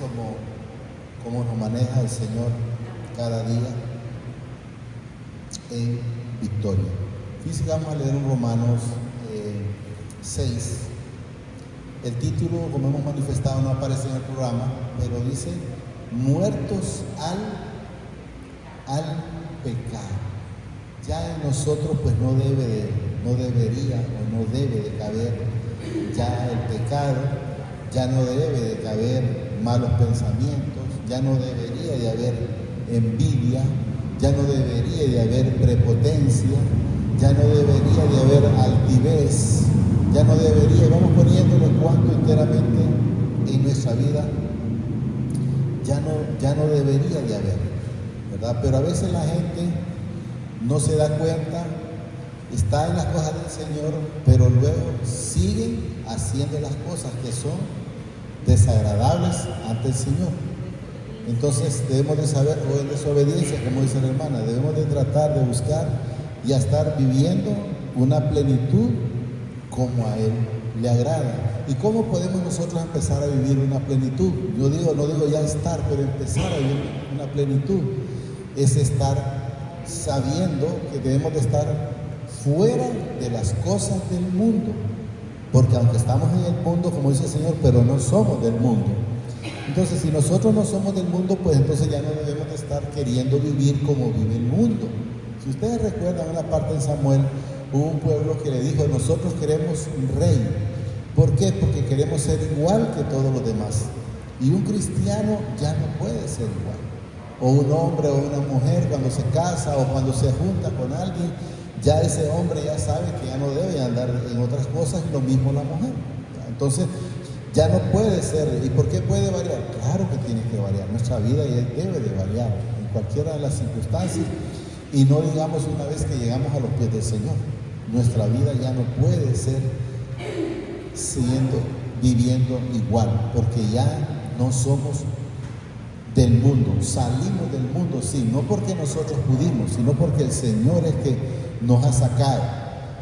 como nos maneja el Señor cada día en victoria. Fíjense que vamos a leer en Romanos 6. El título, como hemos manifestado, no aparece en el programa, pero dice: muertos al pecado. Ya en nosotros pues no debería o no debe de caber ya el pecado, ya no debe de caber malos pensamientos, ya no debería de haber envidia, ya no debería de haber prepotencia, ya no debería de haber altivez, ya no debería, vamos poniéndole cuanto enteramente en nuestra vida, ya no debería de haber, ¿verdad? Pero a veces la gente no se da cuenta, está en las cosas del Señor, pero luego siguen haciendo las cosas que son desagradables ante el Señor. Entonces debemos de saber, o en desobediencia, como dice la hermana, debemos de tratar de buscar y a estar viviendo una plenitud como a Él le agrada. ¿Y cómo podemos nosotros empezar a vivir una plenitud? No digo ya estar, pero empezar a vivir una plenitud es estar sabiendo que debemos de estar fuera de las cosas del mundo, porque aunque estamos en el mundo, como dice el Señor, pero no somos del mundo. Entonces, si nosotros no somos del mundo, pues entonces ya no debemos de estar queriendo vivir como vive el mundo. Si ustedes recuerdan una parte en Samuel, hubo un pueblo que le dijo: nosotros queremos un rey. ¿Por qué? Porque queremos ser igual que todos los demás. Y un cristiano ya no puede ser igual. O un hombre o una mujer cuando se casa o cuando se junta con alguien, ya ese hombre ya sabe que ya no debe andar en otras cosas, lo mismo la mujer. Entonces ya no puede ser. ¿Y por qué puede variar? Claro que tiene que variar. Nuestra vida ya debe de variar en cualquiera de las circunstancias. Y no digamos una vez que llegamos a los pies del Señor, nuestra vida ya no puede ser viviendo igual, porque ya no somos del mundo. Salimos del mundo, sí, no porque nosotros pudimos, sino porque el Señor es que nos ha sacado.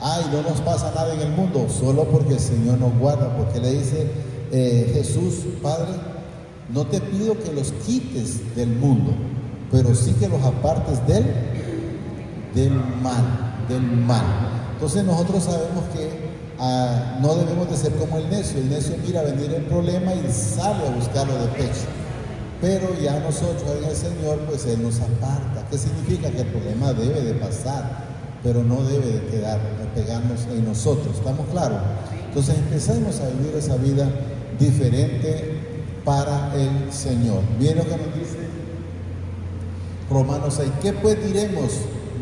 Ay, no nos pasa nada en el mundo, solo porque el Señor nos guarda, porque le dice Jesús: Padre, no te pido que los quites del mundo, pero sí que los apartes del mal. Entonces nosotros sabemos que no debemos de ser como el necio. El necio mira venir el problema y sale a buscarlo de pecho. Pero ya nosotros en el Señor, pues Él nos aparta. ¿Qué significa? Que el problema debe de pasar, pero no debe de quedar, de pegarnos en nosotros. ¿Estamos claros? Entonces empecemos a vivir esa vida diferente para el Señor. Miren lo que nos dice Romanos 6. ¿Qué pues diremos?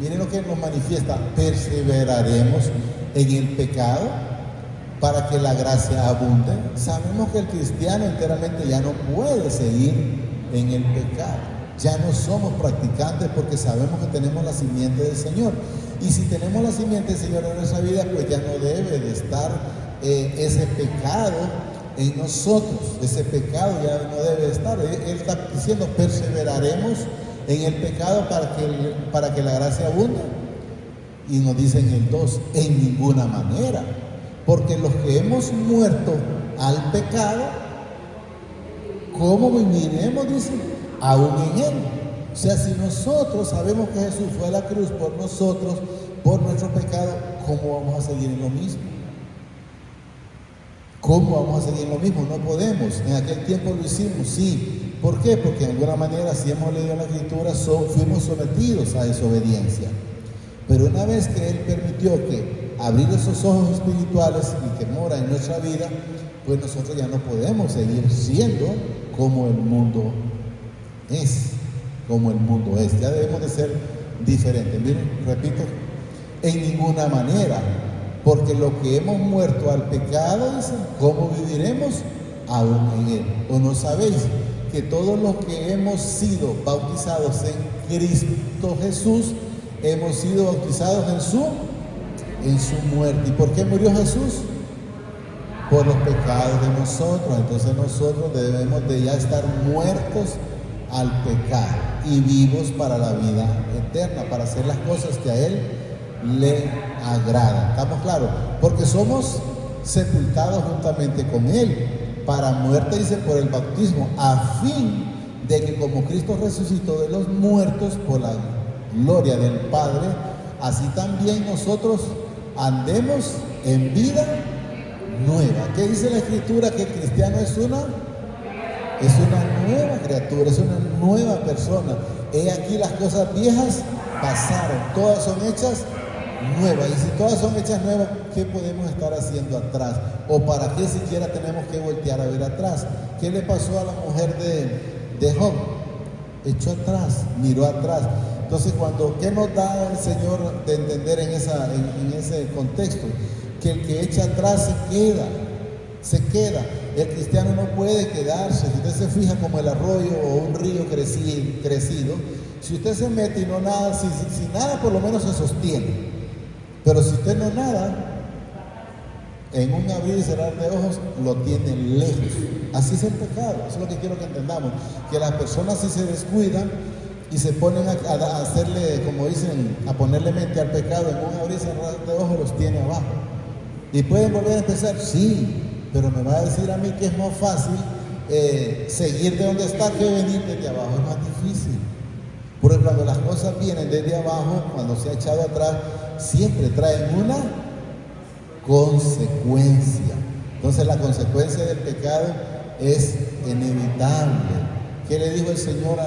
Miren lo que nos manifiesta: perseveraremos en el pecado para que la gracia abunde. Sabemos que el cristiano enteramente ya no puede seguir en el pecado. Ya no somos practicantes porque sabemos que tenemos la simiente del Señor. Y si tenemos la simiente del Señor en nuestra vida, pues ya no debe de estar ese pecado en nosotros. Ese pecado ya no debe de estar. Él está diciendo: perseveraremos en el pecado para que la gracia abunde. Y nos dice en el 2: en ninguna manera. Porque los que hemos muerto al pecado, ¿cómo viviremos? Dice, aún en él. O sea, si nosotros sabemos que Jesús fue a la cruz por nosotros, por nuestro pecado, ¿cómo vamos a seguir en lo mismo? ¿Cómo vamos a seguir en lo mismo? No podemos. En aquel tiempo lo hicimos, sí. ¿Por qué? Porque de alguna manera, si hemos leído la Escritura, fuimos sometidos a desobediencia. Pero una vez que Él permitió que abrir esos ojos espirituales y que mora en nuestra vida, pues nosotros ya no podemos seguir siendo como el mundo es. Ya debemos de ser diferentes. Miren, repito: en ninguna manera. Porque lo que hemos muerto al pecado, dice, ¿cómo viviremos? Aún en él. ¿O no sabéis que todos los que hemos sido bautizados en Cristo Jesús, hemos sido bautizados en su muerte? ¿Y por qué murió Jesús? Por los pecados de nosotros. Entonces nosotros debemos de ya estar muertos al pecado y vivos para la vida eterna, para hacer las cosas que a Él le agradan. ¿Estamos claros? Porque somos sepultados juntamente con Él para muerte, dice, por el bautismo, a fin de que como Cristo resucitó de los muertos por la gloria del Padre, así también nosotros andemos en vida nueva. ¿Qué dice la Escritura? Que el cristiano es una nueva criatura, es una nueva persona. He aquí las cosas viejas pasaron, todas son hechas nuevas. Y si todas son hechas nuevas, ¿qué podemos estar haciendo atrás? ¿O para qué siquiera tenemos que voltear a ver atrás? ¿Qué le pasó a la mujer de Job? Echó atrás, miró atrás. Entonces, ¿qué nos da el Señor de entender en ese contexto? Que el que echa atrás se queda. El cristiano no puede quedarse. Si usted se fija como el arroyo o un río crecido, si usted se mete y no nada, si nada por lo menos se sostiene. Pero si usted no nada, en un abrir y cerrar de ojos lo tiene lejos. Así es el pecado. Eso es lo que quiero que entendamos. Que las personas, si se descuidan y se ponen a hacerle, como dicen, a ponerle mente al pecado, en un abrir y cerrar de ojos los tiene abajo. ¿Y pueden volver a empezar? Sí, pero me va a decir a mí que es más fácil seguir de donde está que venir desde abajo. Es más difícil. Porque cuando las cosas vienen desde abajo, cuando se ha echado atrás, siempre traen una consecuencia. Entonces la consecuencia del pecado es inevitable. ¿Qué le dijo el Señor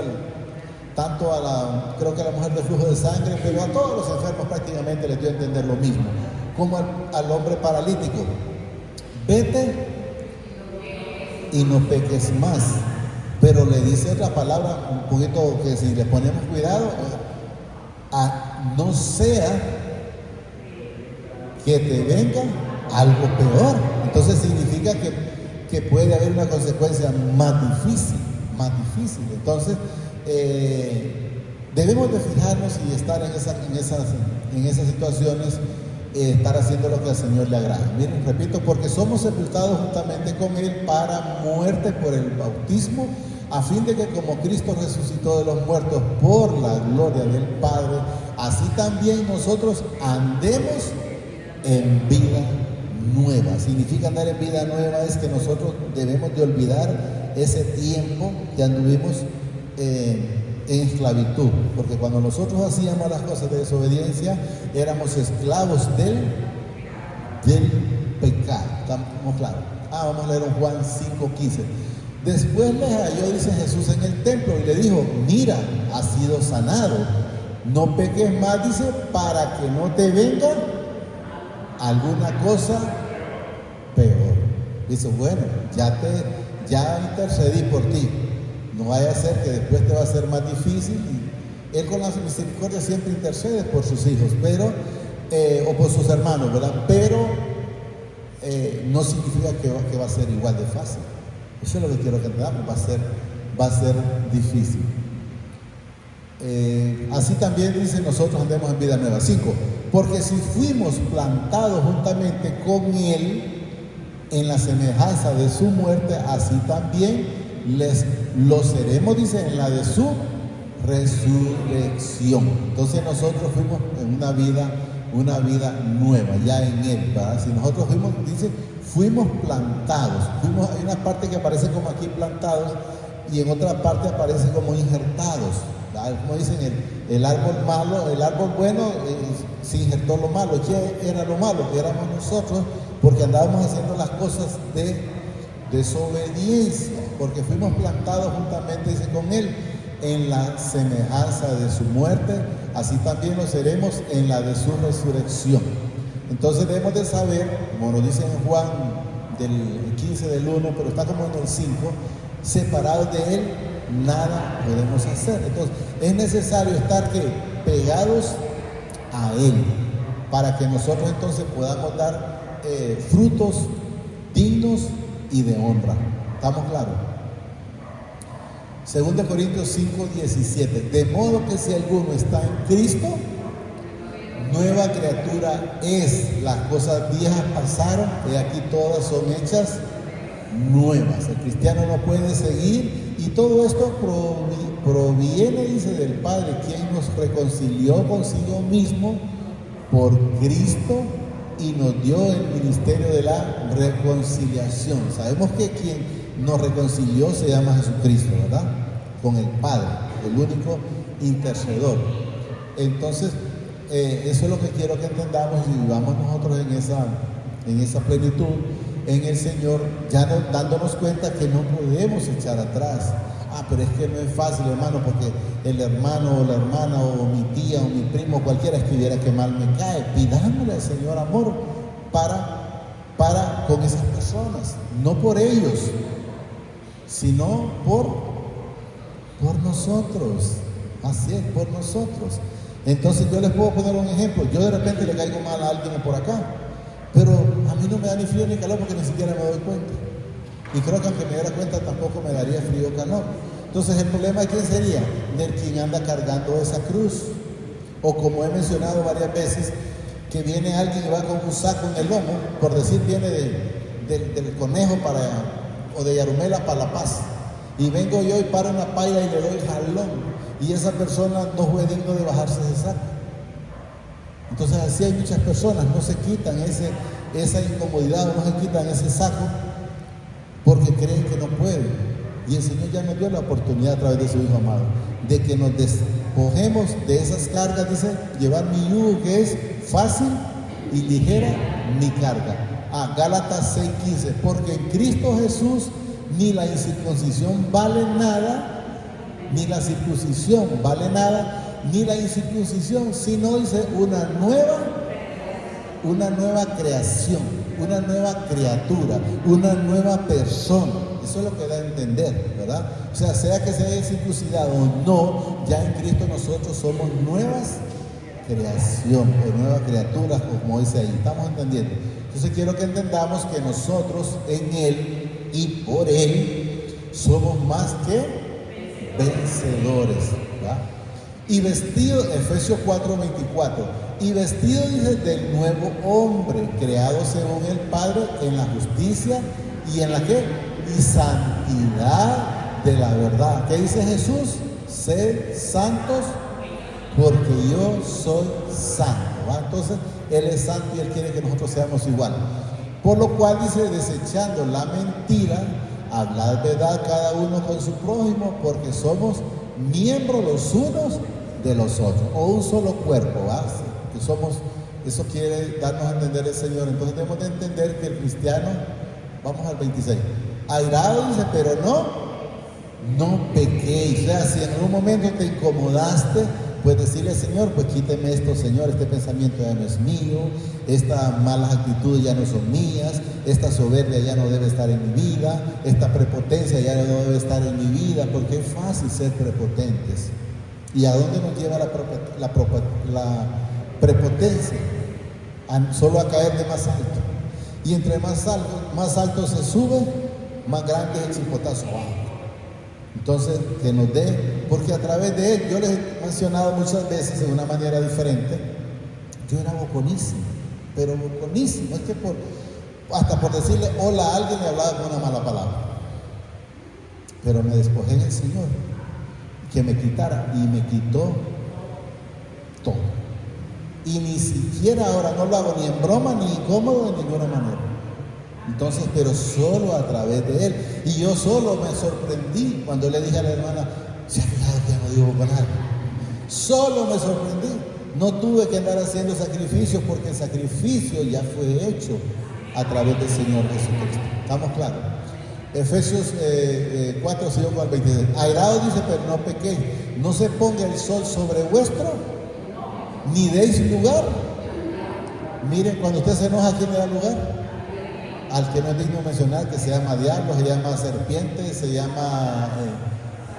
creo que a la mujer de flujo de sangre, pero a todos los enfermos prácticamente les dio a entender lo mismo? Como al hombre paralítico: vete y no peques más. Pero le dice otra palabra un poquito que si le ponemos cuidado, no sea que te venga algo peor. Entonces significa que puede haber una consecuencia más difícil. Entonces debemos de fijarnos y estar en esas situaciones, estar haciendo lo que al Señor le agrada. Miren, repito, porque somos sepultados juntamente con Él para muerte por el bautismo, a fin de que como Cristo resucitó de los muertos por la gloria del Padre, así también nosotros andemos en vida nueva. Significa andar en vida nueva es que nosotros debemos de olvidar ese tiempo que anduvimos en esclavitud, porque cuando nosotros hacíamos las cosas de desobediencia éramos esclavos del pecado. ¿Estamos claros? Vamos a leer en Juan 5:15. Después les halló, dice Jesús, en el templo y le dijo: mira, has sido sanado, no peques más, dice, para que no te venga alguna cosa peor. Dice: bueno, ya intercedí por ti, no vaya a ser que después te va a ser más difícil. Y Él con la misericordia siempre intercede por sus hijos, pero o por sus hermanos, ¿verdad? Pero no significa que va a ser igual de fácil. Eso es lo que quiero que entendamos. Va a ser difícil. Así también dice: nosotros andemos en vida nueva. 5. Porque si fuimos plantados juntamente con Él en la semejanza de su muerte, así también lo seremos, dice, en la de su resurrección. Entonces nosotros fuimos en una vida nueva, ya en Él, ¿verdad? Si nosotros fuimos plantados, hay una parte que aparece como aquí plantados y en otra parte aparece como injertados, ¿verdad? Como dicen, el árbol malo, el árbol bueno se injertó lo malo. ¿Qué era lo malo? Éramos nosotros, porque andábamos haciendo las cosas de desobediencia, porque fuimos plantados juntamente, dice, con Él en la semejanza de su muerte, así también lo seremos en la de su resurrección. Entonces debemos de saber, como nos dice en Juan del 15 del 1, pero está como en el 5, separados de Él nada podemos hacer. Entonces es necesario estar pegados a Él, para que nosotros entonces podamos dar frutos dignos y de honra. ¿Estamos claros? 2 Corintios 5:17. De modo que si alguno está en Cristo, nueva criatura es. Las cosas viejas pasaron, y aquí todas son hechas nuevas. El cristiano no puede seguir, y todo esto proviene, dice, del Padre, quien nos reconcilió consigo mismo por Cristo y nos dio el ministerio de la reconciliación. Sabemos que quien nos reconcilió se llama Jesucristo, ¿verdad? Con el Padre, el único intercedor. Entonces, eso es lo que quiero que entendamos y vivamos nosotros en esa plenitud en el Señor, ya dándonos cuenta que no podemos echar atrás. Pero es que no es fácil, hermano, porque el hermano o la hermana o mi tía o mi primo, cualquiera escribiera que mal me cae. Pidámosle al Señor amor para con esas personas, no por ellos, sino por nosotros. Así es, por nosotros. Entonces yo les puedo poner un ejemplo. Yo de repente le caigo mal a alguien por acá, pero a mí no me da ni frío ni calor porque ni siquiera me doy cuenta. Y creo que aunque me diera cuenta tampoco me daría frío o calor. Entonces el problema de quién sería, del quien anda cargando esa cruz. O como he mencionado varias veces, que viene alguien y va con un saco en el lomo, por decir viene del Conejo o de Yarumela para La Paz. Y vengo yo y paro una paila y le doy jalón. Y esa persona no fue digno de bajarse ese saco. Entonces así hay muchas personas, no se quitan esa incomodidad, no se quitan ese saco porque creen que no pueden. Y el Señor ya nos dio la oportunidad a través de su Hijo amado, de que nos despojemos de esas cargas, dice, llevar mi yugo que es fácil y ligera mi carga. Gálatas 6:15, porque en Cristo Jesús ni la incircuncisión vale nada, ni la circuncisión vale nada, ni la incircuncisión, sino dice una nueva creación, una nueva criatura, una nueva persona. Eso es lo que da a entender, ¿verdad? O sea que se haya circuncidado o no, ya en Cristo nosotros somos nuevas creación o nuevas criaturas, como dice ahí. ¿Estamos entendiendo? Entonces quiero que entendamos que nosotros en Él y por Él somos más que vencedores, ¿verdad? Y vestido, Efesios 4:24, y vestido, dice, del nuevo hombre, creado según el Padre en la justicia y en la ¿qué? Y santidad de la verdad. ¿Qué dice Jesús? Sed santos porque yo soy santo, ¿va? Entonces Él es santo y Él quiere que nosotros seamos igual. Por lo cual dice, desechando la mentira, hablad verdad cada uno con su prójimo, porque somos miembros los unos de los otros, o un solo cuerpo, ¿va? Que somos, eso quiere darnos a entender el Señor. Entonces debemos de entender que el cristiano, vamos al 26, airado dice, pero no pequéis. O sea, si en algún momento te incomodaste, pues decirle al Señor, pues quíteme esto, Señor, este pensamiento ya no es mío, estas malas actitudes ya no son mías, esta soberbia ya no debe estar en mi vida, esta prepotencia ya no debe estar en mi vida, porque es fácil ser prepotentes. ¿Y a dónde nos lleva la prepotencia? Solo a caer de más alto. Y entre más alto se sube, más grande es el chipotazo abajo. Entonces, que nos dé, porque a través de Él, yo les he mencionado muchas veces de una manera diferente, yo era boconísimo, pero boconísimo, es que hasta por decirle hola a alguien le hablaba con una mala palabra. Pero me despojé en el Señor, que me quitara, y me quitó todo. Y ni siquiera ahora no lo hago ni en broma ni incómodo de ninguna manera. Entonces, pero solo a través de Él. Y yo solo me sorprendí cuando le dije a la hermana, ¿se ha fijado que no digo con algo? Solo me sorprendí. No tuve que andar haciendo sacrificios porque el sacrificio ya fue hecho a través del Señor Jesucristo. ¿Estamos claros? Efesios 4, 5 al 26. Airaos dice, pero no pequéis. No se ponga el sol sobre vuestro, ni deis lugar. Miren, cuando usted se enoja, ¿a quién le da lugar? Al que no es digno mencionar, que se llama diablo, se llama serpiente, se llama,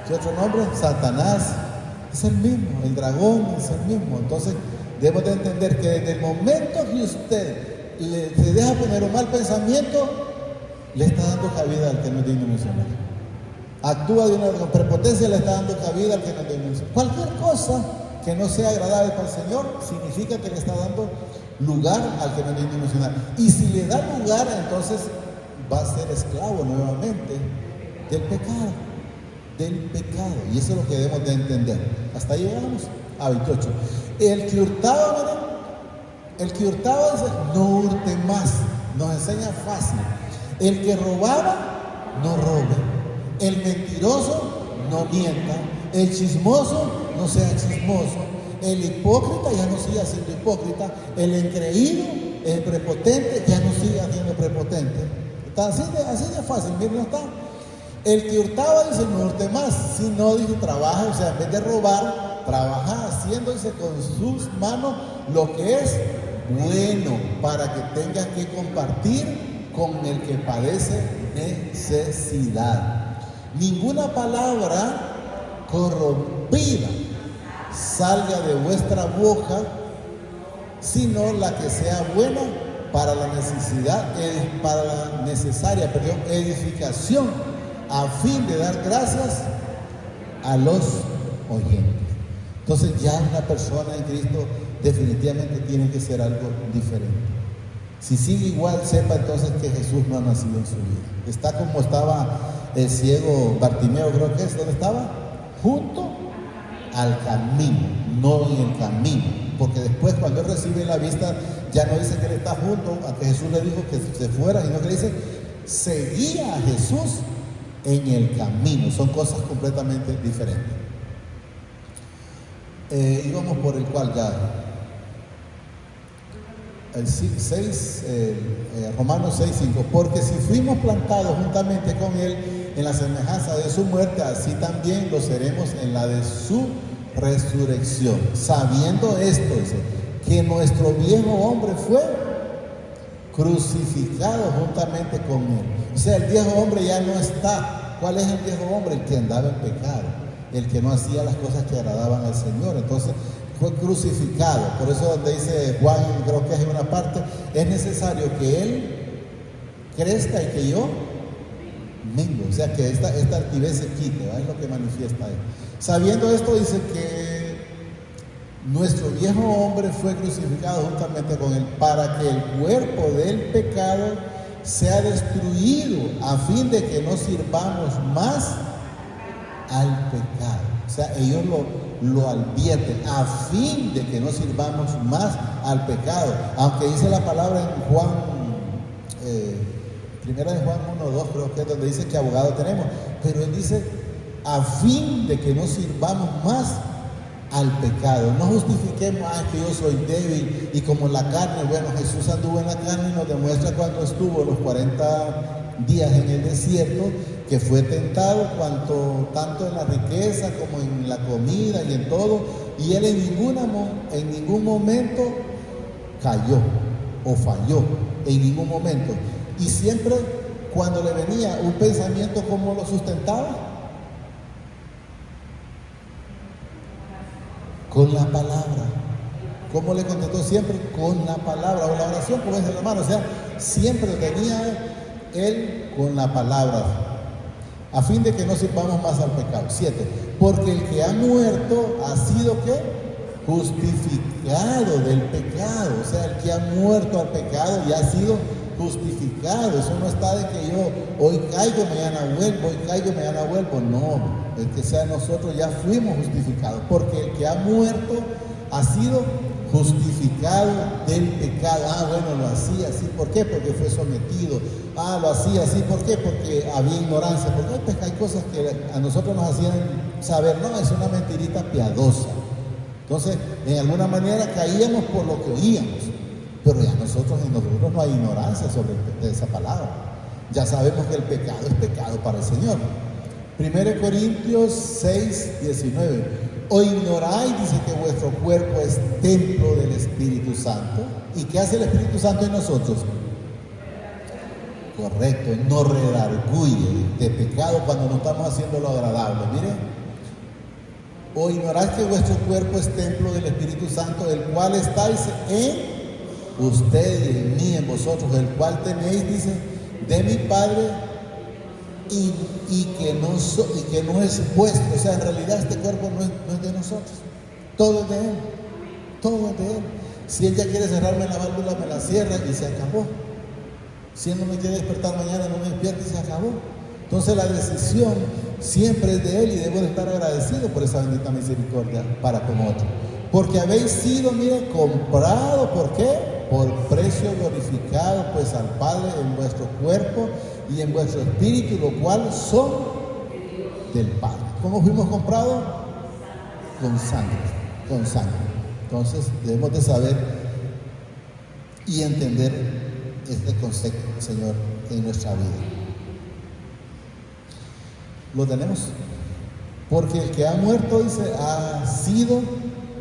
¿qué otro nombre? Satanás. Es el mismo, el dragón es el mismo. Entonces, debemos de entender que desde el momento que usted se deja poner un mal pensamiento, le está dando cabida al que no es digno mencionar. Actúa de una prepotencia, le está dando cabida al que no es digno mencionar. Cualquier cosa que no sea agradable para el Señor, significa que le está dando lugar al que no es digno mencionar. Y si le da lugar, entonces va a ser esclavo nuevamente del pecado. Y eso es lo que debemos de entender. Hasta ahí llegamos a 28. El que hurtaba, El que hurtaba dice, no hurte más. Nos enseña fácil. El que robaba, no robe. El mentiroso, no mienta. El chismoso, no sea chismoso. El hipócrita, ya no siga siendo hipócrita. El engreído, el prepotente, ya no siga siendo prepotente. Está así de fácil, miren, no está. El que hurtaba dice, no hurte más. Si no, dice, trabaja, o sea, en vez de robar, trabaja haciéndose con sus manos lo que es bueno, para que tengas que compartir con el que padece necesidad. Ninguna palabra corrompida salga de vuestra boca, sino la que sea buena para la necesaria edificación, a fin de dar gracias a los oyentes. Entonces ya una persona en Cristo definitivamente tiene que ser algo diferente. Si sigue igual, sepa entonces que Jesús no ha nacido en su vida. Está como estaba el ciego Bartimeo, creo que es, ¿dónde estaba? Junto al camino, no en el camino. Porque después cuando él recibe la vista, ya no dice que él está junto a que Jesús le dijo que se fuera, sino que dice, seguía a Jesús en el camino. Son cosas completamente diferentes. Íbamos por el cual ya. El 6, Romanos 6:5, porque si fuimos plantados juntamente con Él en la semejanza de su muerte, así también lo seremos en la de su resurrección. Sabiendo esto, dice, que nuestro viejo hombre fue crucificado juntamente con Él. O sea, el viejo hombre ya no está. ¿Cuál es el viejo hombre? El que andaba en pecado, el que no hacía las cosas que agradaban al Señor. Entonces, fue crucificado. Por eso donde dice Juan, creo que es en una parte, es necesario que Él crezca y que yo mengue. O sea, que esta altivez se quite, ¿verdad? Es lo que manifiesta Él. Sabiendo esto, dice que nuestro viejo hombre fue crucificado juntamente con Él para que el cuerpo del pecado sea destruido, a fin de que no sirvamos más al pecado. O sea, ellos lo advierten, a fin de que no sirvamos más al pecado. Aunque dice la palabra en Juan, primera de Juan 1:2, creo que es donde dice que abogado tenemos. Pero él dice, a fin de que no sirvamos más al pecado. No justifiquemos, que yo soy débil y como la carne. Bueno, Jesús anduvo en la carne y nos demuestra cuando estuvo los 40 días en el desierto, que fue tentado tanto en la riqueza como en la comida y en todo, y él en ningún momento cayó o falló, en ningún momento. Y siempre cuando le venía un pensamiento, ¿cómo lo sustentaba? Con la palabra. ¿Cómo le contestó siempre? Con la palabra, o la oración, como dice la mano. O sea, siempre tenía él con la palabra, a fin de que no sirvamos más al pecado. 7. Porque el que ha muerto ha sido ¿qué? Justificado del pecado. O sea, el que ha muerto al pecado ya ha sido justificado. Eso no está de que yo hoy caigo, mañana vuelvo, hoy caigo, mañana vuelvo. No, el que sea nosotros ya fuimos justificados. Porque el que ha muerto ha sido justificado del pecado. Bueno, lo hacía así. ¿Por qué? Porque fue sometido. Lo hacía así. ¿Por qué? Porque había ignorancia. Porque hay cosas que a nosotros nos hacían saber, no, es una mentirita piadosa. Entonces, en alguna manera caíamos por lo que oíamos. Pero ya en nosotros no hay ignorancia sobre esa palabra. Ya sabemos que el pecado es pecado para el Señor. 1 Corintios 6:19. ¿O ignoráis, dice, que vuestro cuerpo es templo del Espíritu Santo? ¿Y qué hace el Espíritu Santo en nosotros? Correcto, no redarguye de pecado cuando no estamos haciendo lo agradable. Mire, ¿o ignoráis que vuestro cuerpo es templo del Espíritu Santo, el cual estáis en ustedes, en mí, en vosotros, el cual tenéis, dice, de mi Padre, y que no es vuestro? O sea, en realidad este cuerpo no es de nosotros, todo es de Él, todo es de Él. Si Él ya quiere cerrarme la válvula, me la cierra y se acabó. Si Él no me quiere despertar mañana, no me despierta y se acabó. Entonces la decisión siempre es de Él y debo de estar agradecido por esa bendita misericordia para con otros. Porque habéis sido, mire, comprado, ¿por qué? por precio glorificado pues al Padre en vuestro cuerpo y en vuestro espíritu, lo cual son del Padre. ¿Cómo fuimos comprados? Con sangre, con sangre. Entonces debemos de saber y entender este concepto, Señor, en nuestra vida. Lo tenemos. Porque el que ha muerto, dice, ha sido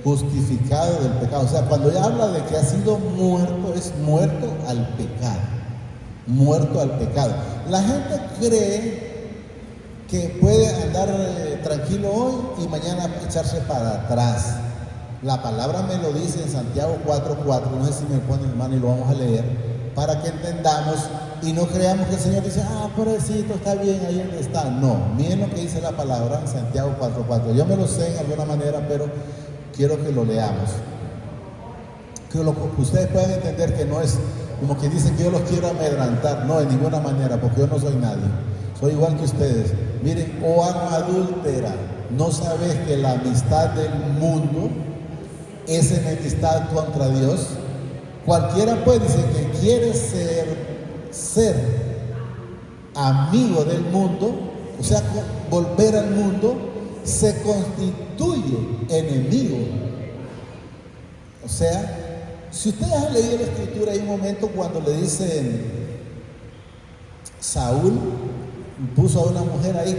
justificado del pecado. O sea, cuando ella habla de que ha sido muerto, es muerto al pecado. Muerto al pecado. La gente cree que puede andar tranquilo hoy y mañana echarse para atrás. La palabra me lo dice en Santiago 4:4, no sé si me pone hermano y lo vamos a leer, para que entendamos y no creamos que el Señor dice, pobrecito, está bien ahí donde está. No, miren lo que dice la palabra en Santiago 4:4. Yo me lo sé en alguna manera, pero quiero que lo leamos. Que ustedes puedan entender que no es como que dicen que yo los quiero amedrantar. No, de ninguna manera, porque yo no soy nadie. Soy igual que ustedes. Miren, alma adúltera, ¿no sabes que la amistad del mundo es enemistad contra Dios? Cualquiera pues dice que quiere ser amigo del mundo, o sea, volver al mundo, se constituye enemigo. O sea, si ustedes han leído la escritura, hay un momento cuando le dicen Saúl puso a una mujer ahí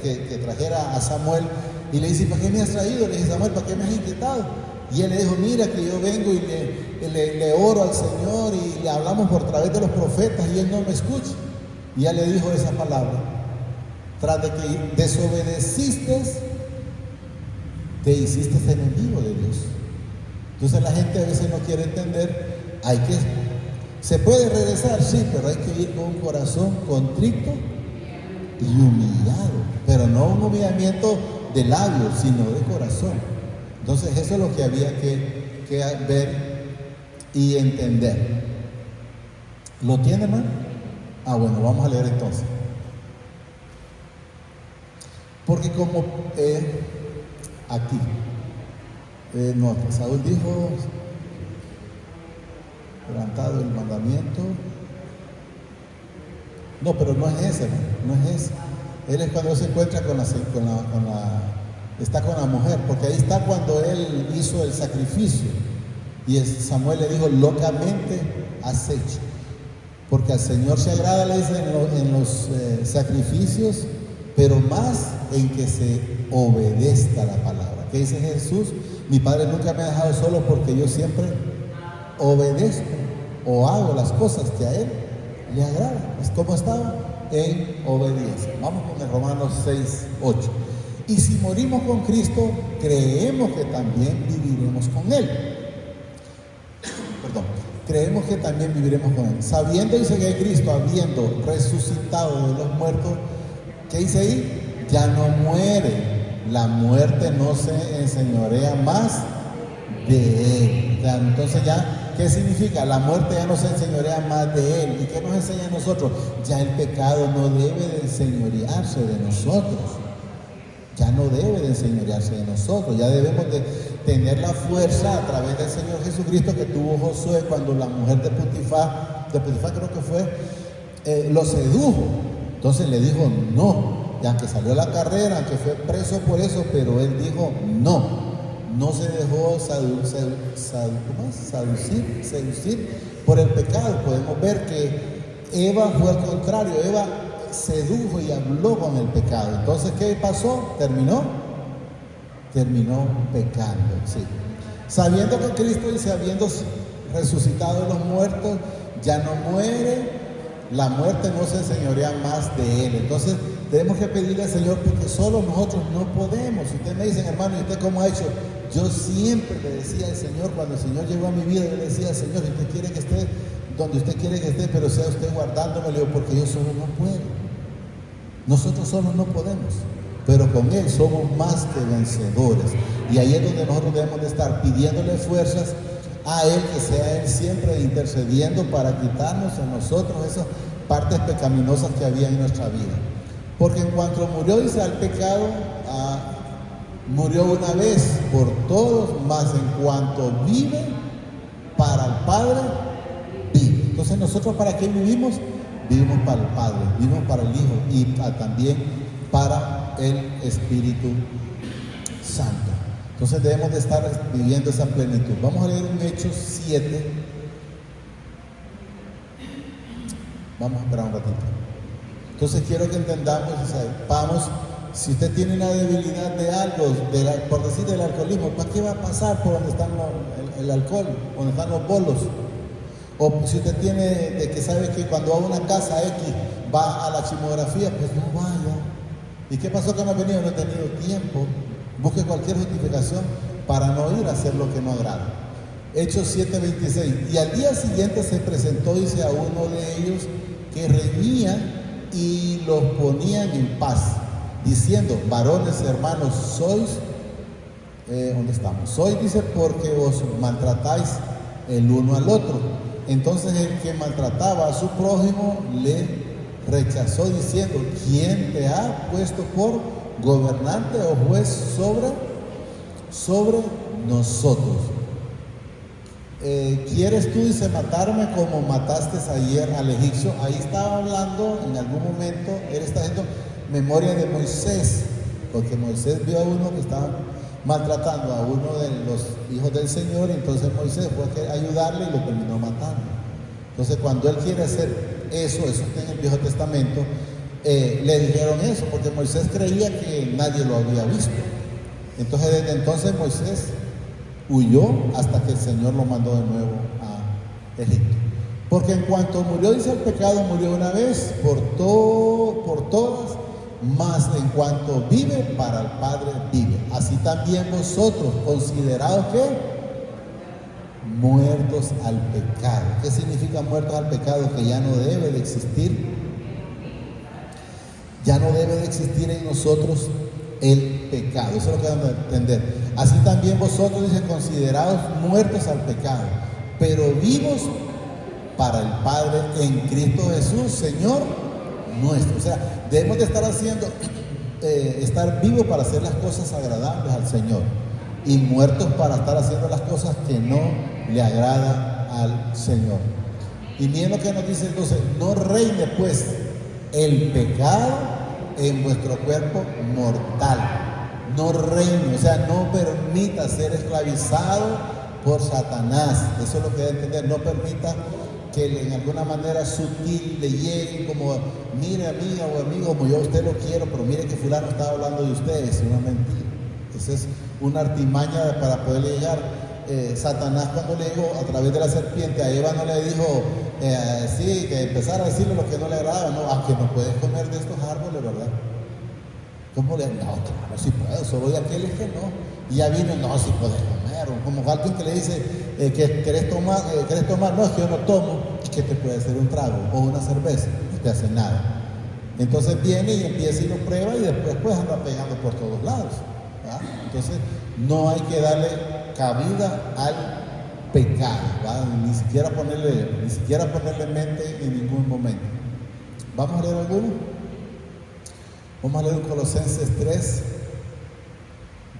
que trajera a Samuel y le dice, ¿para qué me has traído? Le dice, Samuel, ¿para qué me has inquietado? Y él le dijo, mira que yo vengo y le oro al Señor y le hablamos por través de los profetas y él no me escucha. Y ya le dijo esa palabra, tras de que desobedeciste, te hiciste enemigo de Dios. Entonces la gente a veces no quiere entender, se puede regresar, sí, pero hay que ir con un corazón contrito y humillado, pero no un humillamiento de labios, sino de corazón. Entonces eso es lo que había que ver y entender. ¿Lo tiene, hermano? Bueno, vamos a leer entonces. Porque como aquí, Saúl dijo, levantado el mandamiento. No, pero no es ese, no es ese. Él es cuando se encuentra está con la mujer, porque ahí está cuando él hizo el sacrificio. Y Samuel le dijo, locamente has hecho. Porque al Señor se agrada, le dice, en los sacrificios, pero más en que se obedezca la palabra. ¿Qué dice Jesús? Mi Padre nunca me ha dejado solo porque yo siempre obedezco o hago las cosas que a Él le agrada. Es como estaba en obediencia. Vamos con el Romanos 6:8. Y si morimos con Cristo, creemos que también viviremos con Él. Creemos que también viviremos con Él. Sabiendo, dice que Cristo, habiendo resucitado de los muertos, ¿qué dice ahí? Ya no muere. La muerte no se enseñorea más de Él. Entonces ya, ¿qué significa? La muerte ya no se enseñorea más de Él. ¿Y qué nos enseña a nosotros? Ya el pecado no debe de enseñorearse de nosotros. Ya no debe de enseñorearse de nosotros. Ya debemos de tener la fuerza a través del Señor Jesucristo que tuvo Josué cuando la mujer de Potifar creo que fue, lo sedujo. Entonces le dijo no. Y aunque salió a la carrera, aunque fue preso por eso, pero él dijo no se dejó seducir por el pecado. Podemos ver que Eva fue al contrario. Eva sedujo y habló con el pecado. Entonces, ¿qué pasó? Terminó pecando, sí. Sabiendo que Cristo, dice, habiendo resucitado de los muertos, ya no muere, la muerte no se enseñorea más de Él. Entonces, tenemos que pedirle al Señor porque solo nosotros no podemos. Si ustedes me dicen, hermano, ¿y usted cómo ha hecho? Yo siempre le decía al Señor, cuando el Señor llegó a mi vida, yo le decía al Señor, usted quiere que esté donde usted quiere que esté, pero sea usted guardándome, le digo, porque yo solo no puedo. Nosotros solos no podemos, pero con Él somos más que vencedores. Y ahí es donde nosotros debemos de estar pidiéndole fuerzas a Él, que sea Él siempre intercediendo para quitarnos a nosotros esas partes pecaminosas que había en nuestra vida. Porque en cuanto murió, dice, al pecado, murió una vez por todos, mas en cuanto vive para el Padre, Entonces nosotros, ¿para qué vivimos? Vivimos para el Padre, vivimos para el Hijo y también para el Espíritu Santo. Entonces debemos de estar viviendo esa plenitud. Vamos a leer un Hechos 7. Vamos a esperar un ratito. Entonces quiero que entendamos y sepamos, si usted tiene una debilidad de algo, por decir del alcoholismo, ¿para qué va a pasar por donde están el alcohol, donde están los bolos? O si usted tiene de que sabe que cuando va a una casa X va a la chismografía, pues no vaya. ¿Y qué pasó que no ha venido? No he tenido tiempo. Busque cualquier justificación para no ir a hacer lo que no agrada. Hechos 7:26. Y al día siguiente se presentó, dice, a uno de ellos que reñía y los ponían en paz, diciendo: varones hermanos, sois, ¿dónde estamos? Sois, dice, porque os maltratáis el uno al otro. Entonces el que maltrataba a su prójimo le rechazó, diciendo: ¿quién te ha puesto por gobernante o juez sobre nosotros? ¿Quieres tú, dice, matarme como mataste ayer al egipcio? Ahí estaba hablando en algún momento, él está haciendo memoria de Moisés, porque Moisés vio a uno que estaba maltratando a uno de los hijos del Señor, entonces Moisés fue a ayudarle y lo terminó matando. Entonces cuando él quiere hacer eso está en el Viejo Testamento, le dijeron eso, porque Moisés creía que nadie lo había visto. Entonces desde entonces Moisés huyó hasta que el Señor lo mandó de nuevo a Egipto. Porque en cuanto murió, dice, el pecado murió una vez por todas, mas en cuanto vive, para el Padre vive. Así también vosotros, considerados que muertos al pecado. ¿Qué significa muertos al pecado? Que ya no debe de existir. Ya no debe de existir en nosotros el pecado. Eso es lo que debemos entender. Así también vosotros, dice, considerados muertos al pecado, pero vivos para el Padre en Cristo Jesús, Señor nuestro. O sea, debemos de estar estar vivos para hacer las cosas agradables al Señor y muertos para estar haciendo las cosas que no le agradan al Señor. Y miren lo que nos dice entonces: no reine pues el pecado en vuestro cuerpo mortal. No reine, o sea, no permita ser esclavizado por Satanás. Eso es lo que debe entender. No permita que en alguna manera sutil le lleguen como: mire, amiga o amigo, como yo a usted lo quiero, pero mire que fulano estaba hablando de ustedes. Es una mentira. Esa es una artimaña para poder llegar. Satanás, cuando le dijo a través de la serpiente a Eva, no le dijo sí, que empezara a decirle lo que no le agradaba, no, aunque no puedes comer de estos árboles, ¿verdad? ¿Cómo le? No, claro, sí puedo, solo de aquel es que no. Y ya vino: no, sí puedes comer. O como alguien que le dice que querés tomar, no, es que yo no tomo. ¿Y qué te puede hacer un trago o una cerveza? No te hace nada. Entonces viene y empieza y lo prueba y después pues anda pegando por todos lados, ¿verdad? Entonces no hay que darle cabida al pecado, ¿verdad? Ni siquiera ponerle mente en ningún momento. ¿Vamos a leer alguno? Vamos a leer Colosenses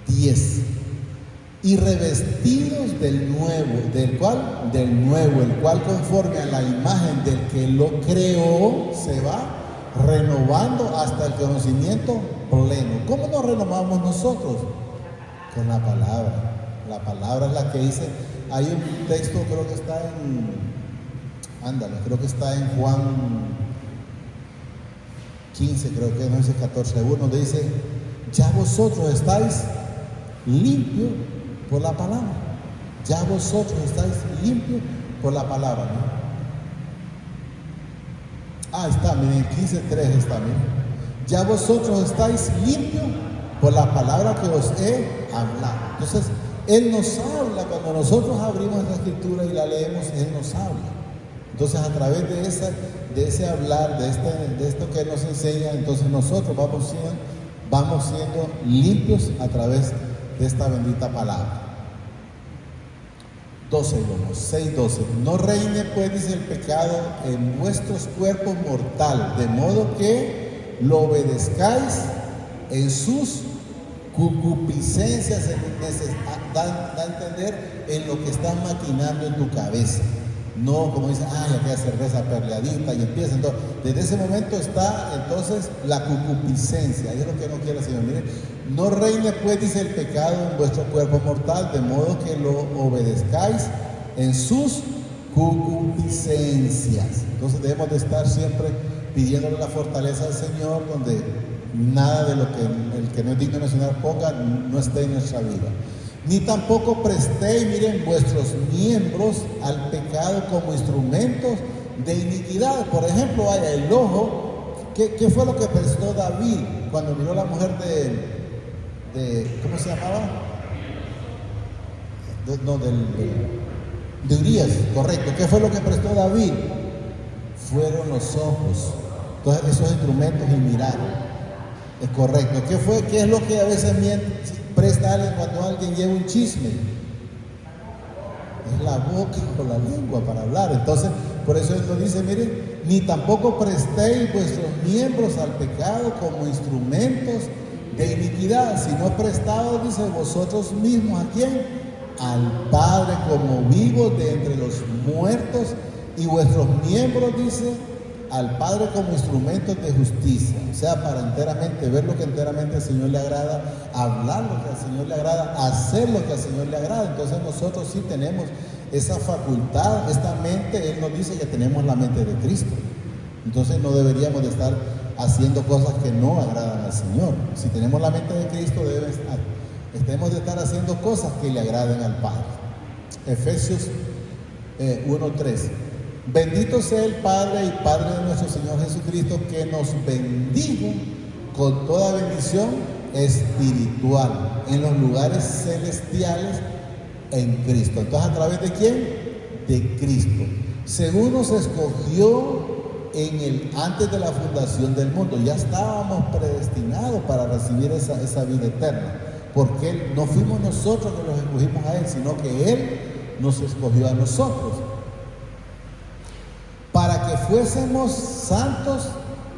3:10. Y revestidos del nuevo, el cual conforme a la imagen del que lo creó, se va renovando hasta el conocimiento pleno. ¿Cómo nos renovamos nosotros? Con la palabra. La palabra es la que dice. Hay un texto, creo que está en Juan 15, creo que no es el 14:1, donde dice: ya vosotros estáis limpios por la palabra. Ya vosotros estáis limpios por la palabra, ¿no? Está, miren, 15:3 está, miren. Ya vosotros estáis limpios por la palabra que os he hablado. Entonces, Él nos habla. Cuando nosotros abrimos la escritura y la leemos, Él nos habla. Entonces, a través de ese hablar, de esto que Él nos enseña, entonces nosotros vamos siendo limpios a través de esta bendita palabra. 6:12. No reine pues, dice, el pecado en vuestros cuerpos mortal, de modo que lo obedezcáis en sus concupiscencias. Da a entender en lo que estás maquinando en tu cabeza. No, como dice, ya queda cerveza perleadita y empieza. Entonces, desde ese momento está entonces la concupiscencia. Ahí es lo que no quiere el Señor. Miren, no reine pues, dice, el pecado en vuestro cuerpo mortal, de modo que lo obedezcáis en sus concupiscencias. Entonces debemos de estar siempre pidiéndole la fortaleza al Señor, donde nada de lo que el que no es digno de mencionar ponga no esté en nuestra vida. Ni tampoco prestéis, miren, vuestros miembros al pecado como instrumentos de iniquidad. Por ejemplo, el ojo, ¿qué fue lo que prestó David cuando miró a la mujer de ¿cómo se llamaba? De Urías, correcto. ¿Qué fue lo que prestó David? Fueron los ojos. Entonces, esos instrumentos y mirar. Es correcto. ¿Qué es lo que a veces presta a alguien cuando alguien lleva un chisme? Es la boca o la lengua para hablar. Entonces, por eso él nos dice, miren, ni tampoco prestéis vuestros miembros al pecado como instrumentos de iniquidad, sino prestados, dice, vosotros mismos, ¿a quién? Al Padre como vivos de entre los muertos, y vuestros miembros, dice, al Padre como instrumentos de justicia. O sea, para enteramente ver lo que enteramente al Señor le agrada, hablar lo que al Señor le agrada, hacer lo que al Señor le agrada. Entonces nosotros sí tenemos esa facultad, esta mente. Él nos dice que tenemos la mente de Cristo. Entonces no deberíamos de estar haciendo cosas que no agradan al Señor. Si tenemos la mente de Cristo, debemos de estar haciendo cosas que le agraden al Padre. Efesios 1:3. Bendito sea el Padre y Padre de nuestro Señor Jesucristo, que nos bendijo con toda bendición espiritual en los lugares celestiales en Cristo. Entonces, ¿a través de quién? De Cristo. Según nos escogió antes de la fundación del mundo. Ya estábamos predestinados para recibir esa vida eterna, porque no fuimos nosotros que los escogimos a Él, sino que Él nos escogió a nosotros, para que fuésemos santos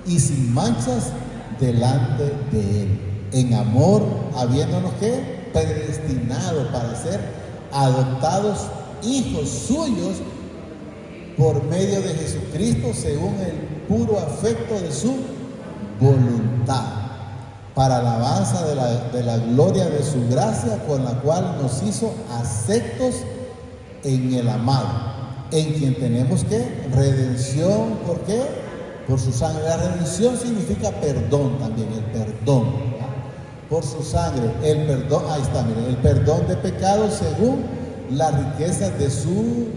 y sin manchas delante de Él, en amor, habiéndonos ¿qué? Predestinado para ser adoptados hijos suyos por medio de Jesucristo, según el puro afecto de su voluntad, para alabanza de la gloria de su gracia, con la cual nos hizo aceptos en el amado, en quien tenemos ¿qué? Redención. ¿Por qué? Por su sangre. La redención significa perdón también, el perdón, ¿verdad? Por su sangre, el perdón, ahí está, miren, el perdón de pecados según las riquezas de su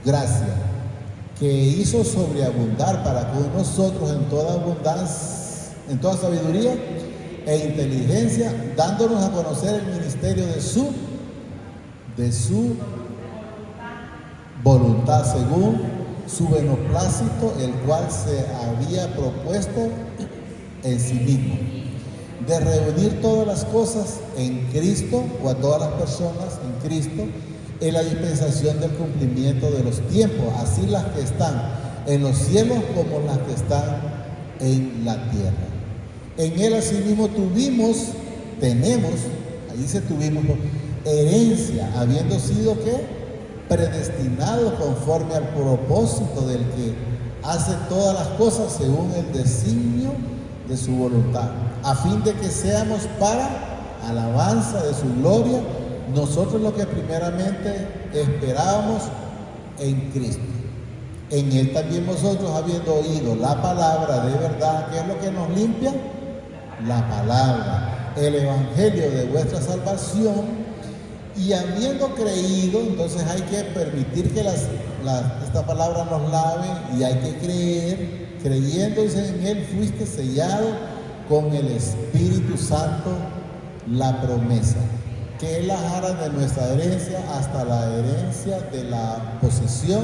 gracia, que hizo sobreabundar para con nosotros en toda abundancia, en toda sabiduría e inteligencia, dándonos a conocer el ministerio de su voluntad, según su beneplácito, el cual se había propuesto en sí mismo, de reunir todas las cosas en Cristo, o a todas las personas en Cristo, en la dispensación del cumplimiento de los tiempos, así las que están en los cielos como las que están en la tierra. En Él asimismo tenemos, ahí dice tuvimos, herencia, habiendo sido ¿qué? Predestinados conforme al propósito del que hace todas las cosas según el designio de su voluntad, a fin de que seamos para alabanza de su gloria, nosotros lo que primeramente esperábamos en Cristo. En Él también vosotros, habiendo oído la palabra de verdad, ¿qué es lo que nos limpia? La palabra, el evangelio de vuestra salvación, y habiendo creído, entonces hay que permitir que esta palabra nos lave, y hay que creer. Creyendo en Él fuiste sellado con el Espíritu Santo, la promesa, que es la jara de nuestra herencia hasta la herencia de la posesión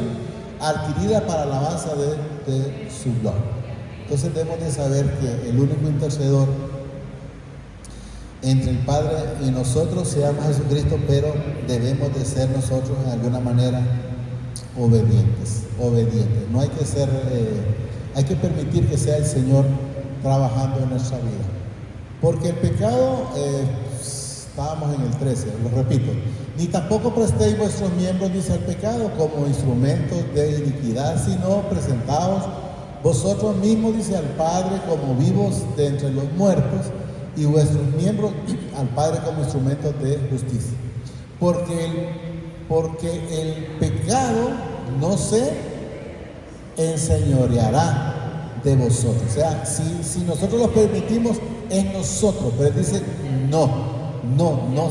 adquirida para alabanza de su gloria. Entonces debemos de saber que el único intercedor entre el Padre y nosotros se llama Jesucristo, pero debemos de ser nosotros en alguna manera obedientes. No hay que ser, hay que permitir que sea el Señor trabajando en nuestra vida, porque el pecado Estábamos en el 13, lo repito. Ni tampoco prestéis vuestros miembros, dice, al pecado como instrumentos de iniquidad, sino presentaos vosotros mismos, dice, al Padre como vivos de entre los muertos, y vuestros miembros al Padre como instrumentos de justicia. Porque el pecado no se enseñoreará de vosotros. O sea, si nosotros lo permitimos, es nosotros. Pero él dice, no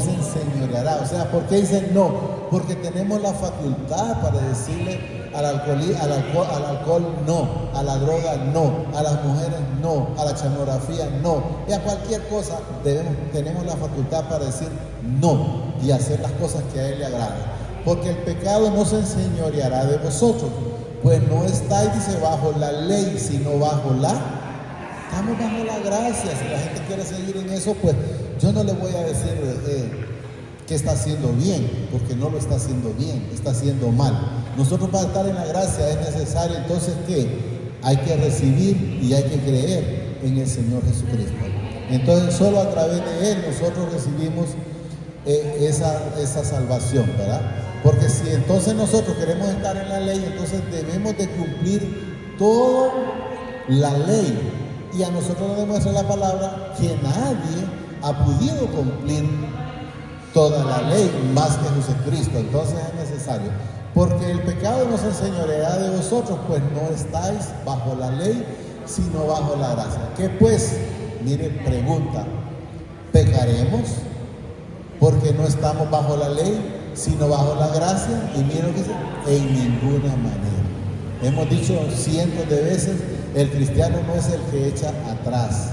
se enseñoreará. O sea, ¿por qué dice no? Porque tenemos la facultad para decirle al alcohol no, a la droga no, a las mujeres no, a la pornografía no, y a cualquier cosa tenemos la facultad para decir no y hacer las cosas que a él le agradan. Porque el pecado no se enseñoreará de vosotros, pues no estáis, dice, bajo la ley, sino estamos bajo la gracia. Si la gente quiere seguir en eso, pues yo no le voy a decir que está haciendo bien, porque no lo está haciendo bien, está haciendo mal. Nosotros, para estar en la gracia, es necesario entonces que hay que recibir y hay que creer en el Señor Jesucristo. Entonces solo a través de Él nosotros recibimos esa salvación, ¿verdad? Porque si entonces nosotros queremos estar en la ley, entonces debemos de cumplir toda la ley. Y a nosotros nos demuestra la palabra que nadie ha podido cumplir toda la ley más que Jesucristo. Entonces es necesario. Porque el pecado no se enseñoreará de vosotros, pues no estáis bajo la ley, sino bajo la gracia. ¿Qué pues? Mire, pregunta, ¿pecaremos porque no estamos bajo la ley, sino bajo la gracia? Y miren lo que dice, en ninguna manera. Hemos dicho cientos de veces, el cristiano no es el que echa atrás.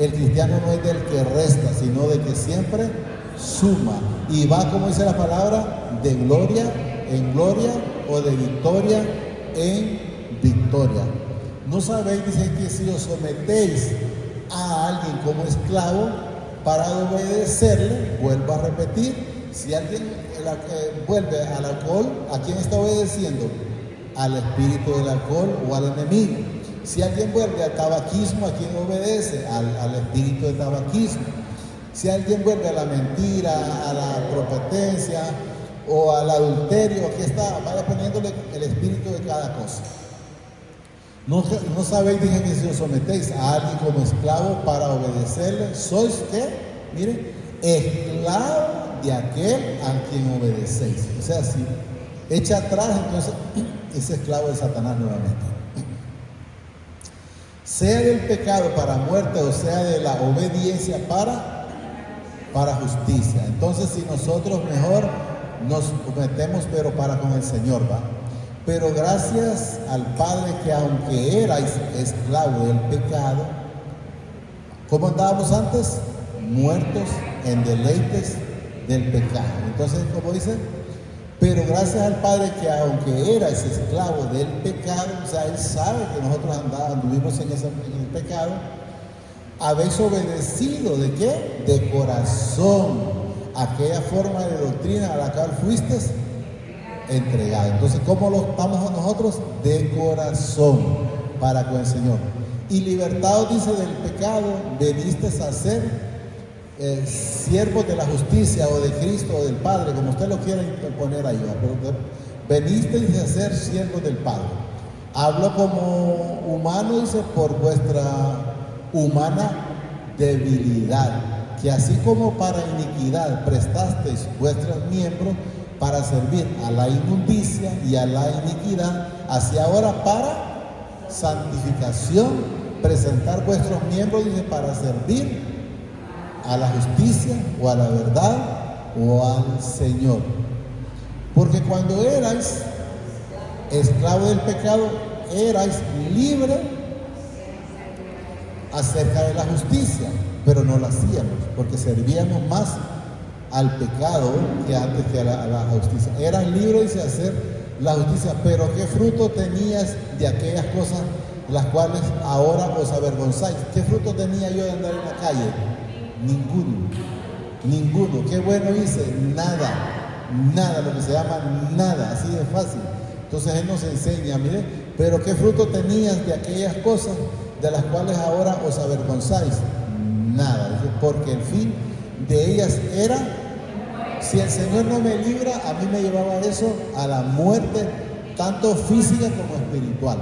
El cristiano no es del que resta, sino de que siempre suma. Y va, como dice la palabra, de gloria en gloria o de victoria en victoria. No sabéis, dice, que si os sometéis a alguien como esclavo para obedecerle, vuelvo a repetir, si alguien vuelve al alcohol, ¿a quién está obedeciendo? Al espíritu del alcohol o al enemigo. Si alguien vuelve al tabaquismo, ¿a quién obedece? Al espíritu del tabaquismo. Si alguien vuelve a la mentira, a la competencia o al adulterio, aquí está, vaya poniéndole el espíritu de cada cosa. No sabéis, dije, que si os sometéis a alguien como esclavo para obedecerle, sois, ¿qué? Mire, esclavo de aquel a quien obedecéis. O sea, si echa atrás, entonces es esclavo de Satanás nuevamente. Sea del pecado para muerte o sea de la obediencia para justicia. Entonces, si nosotros mejor nos metemos, pero para con el Señor, va. Pero gracias al Padre, que aunque erais esclavo del pecado, ¿cómo andábamos antes? Muertos en deleites del pecado. Entonces, ¿cómo dice? Pero gracias al Padre, que aunque erais esclavo del pecado, o sea, Él sabe que nosotros anduvimos en el pecado, habéis obedecido, ¿de qué? De corazón, aquella forma de doctrina a la cual fuisteis entregado. Entonces, ¿cómo lo estamos nosotros? De corazón, para con el Señor. Y libertados, dice, del pecado, venisteis a ser siervos de la justicia, o de Cristo, o del Padre, como usted lo quiera poner ahí. Pero venisteis a ser siervos del Padre. Hablo como humano, dice, por vuestra humana debilidad, que así como para iniquidad prestasteis vuestros miembros para servir a la inmundicia y a la iniquidad, así ahora para santificación presentar vuestros miembros, dice, para servir a la justicia o a la verdad o al Señor. Porque cuando erais esclavos del pecado, erais libres acerca de la justicia, pero no la hacíamos, porque servíamos más al pecado que antes que a la justicia. Eran libres de hacer la justicia, pero ¿qué fruto tenías de aquellas cosas las cuales ahora os avergonzáis? ¿Qué fruto tenía yo de andar en la calle? Ninguno. ¿Qué bueno hice? Nada, lo que se llama nada, así de fácil. Entonces Él nos enseña, mire, pero ¿qué fruto tenías de aquellas cosas de las cuales ahora os avergonzáis? Nada, porque el fin de ellas era, si el Señor no me libra, a mí me llevaba eso a la muerte, tanto física como espiritual.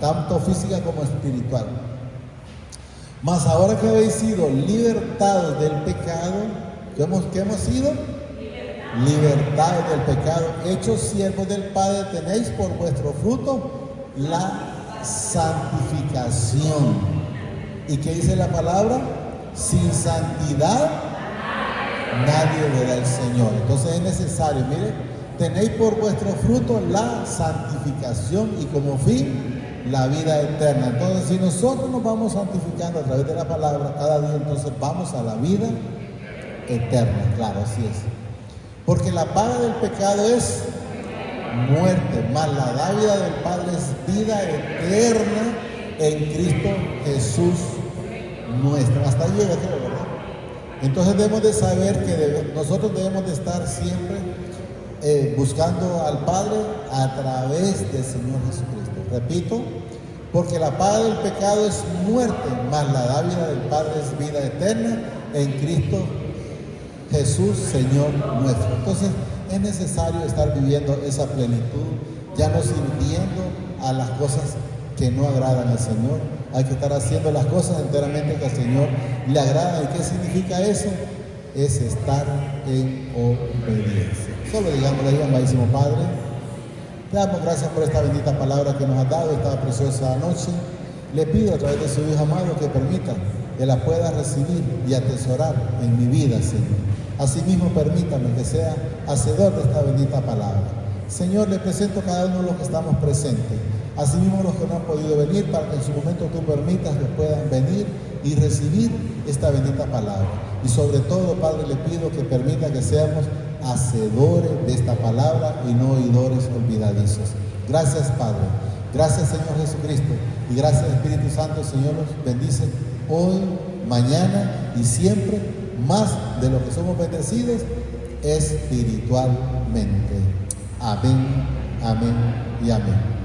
Tanto física como espiritual. Mas ahora que habéis sido libertados del pecado, ¿qué hemos sido? Libertados del pecado, hechos siervos del Padre, tenéis por vuestro fruto la santificación. ¿Y qué dice la palabra? Sin santidad nadie verá al Señor. Entonces es necesario, mire, tenéis por vuestro fruto la santificación y como fin la vida eterna. Entonces, si nosotros nos vamos santificando a través de la palabra cada día, entonces vamos a la vida eterna. Claro, así es. Porque la paga del pecado es muerte, mas la dávida del Padre es vida eterna en Cristo Jesús nuestro. Hasta ahí llega, creo, ¿verdad? Entonces debemos de saber que nosotros debemos de estar siempre buscando al Padre a través del Señor Jesucristo. Repito, porque la paga del pecado es muerte, mas la dávida del Padre es vida eterna en Cristo Jesús, Señor nuestro. Entonces es necesario estar viviendo esa plenitud, ya no sirviendo a las cosas que no agradan al Señor. Hay que estar haciendo las cosas enteramente que al Señor le agrada. ¿Y qué significa eso? Es estar en obediencia. Solo digámosle ahí, amadísimo Padre, te damos gracias por esta bendita palabra que nos has dado esta preciosa noche. Le pido a través de su Hijo amado que permita que la pueda recibir y atesorar en mi vida, Señor. Asimismo, permítame que sea hacedor de esta bendita palabra. Señor, le presento a cada uno de los que estamos presentes. Asimismo, los que no han podido venir, para que en su momento tú permitas que puedan venir y recibir esta bendita palabra. Y sobre todo, Padre, le pido que permita que seamos hacedores de esta palabra y no oidores olvidadizos. Gracias, Padre. Gracias, Señor Jesucristo. Y gracias, Espíritu Santo. Señor, nos bendice hoy, mañana y siempre, más de lo que somos bendecidos espiritualmente. Amén, amén y amén.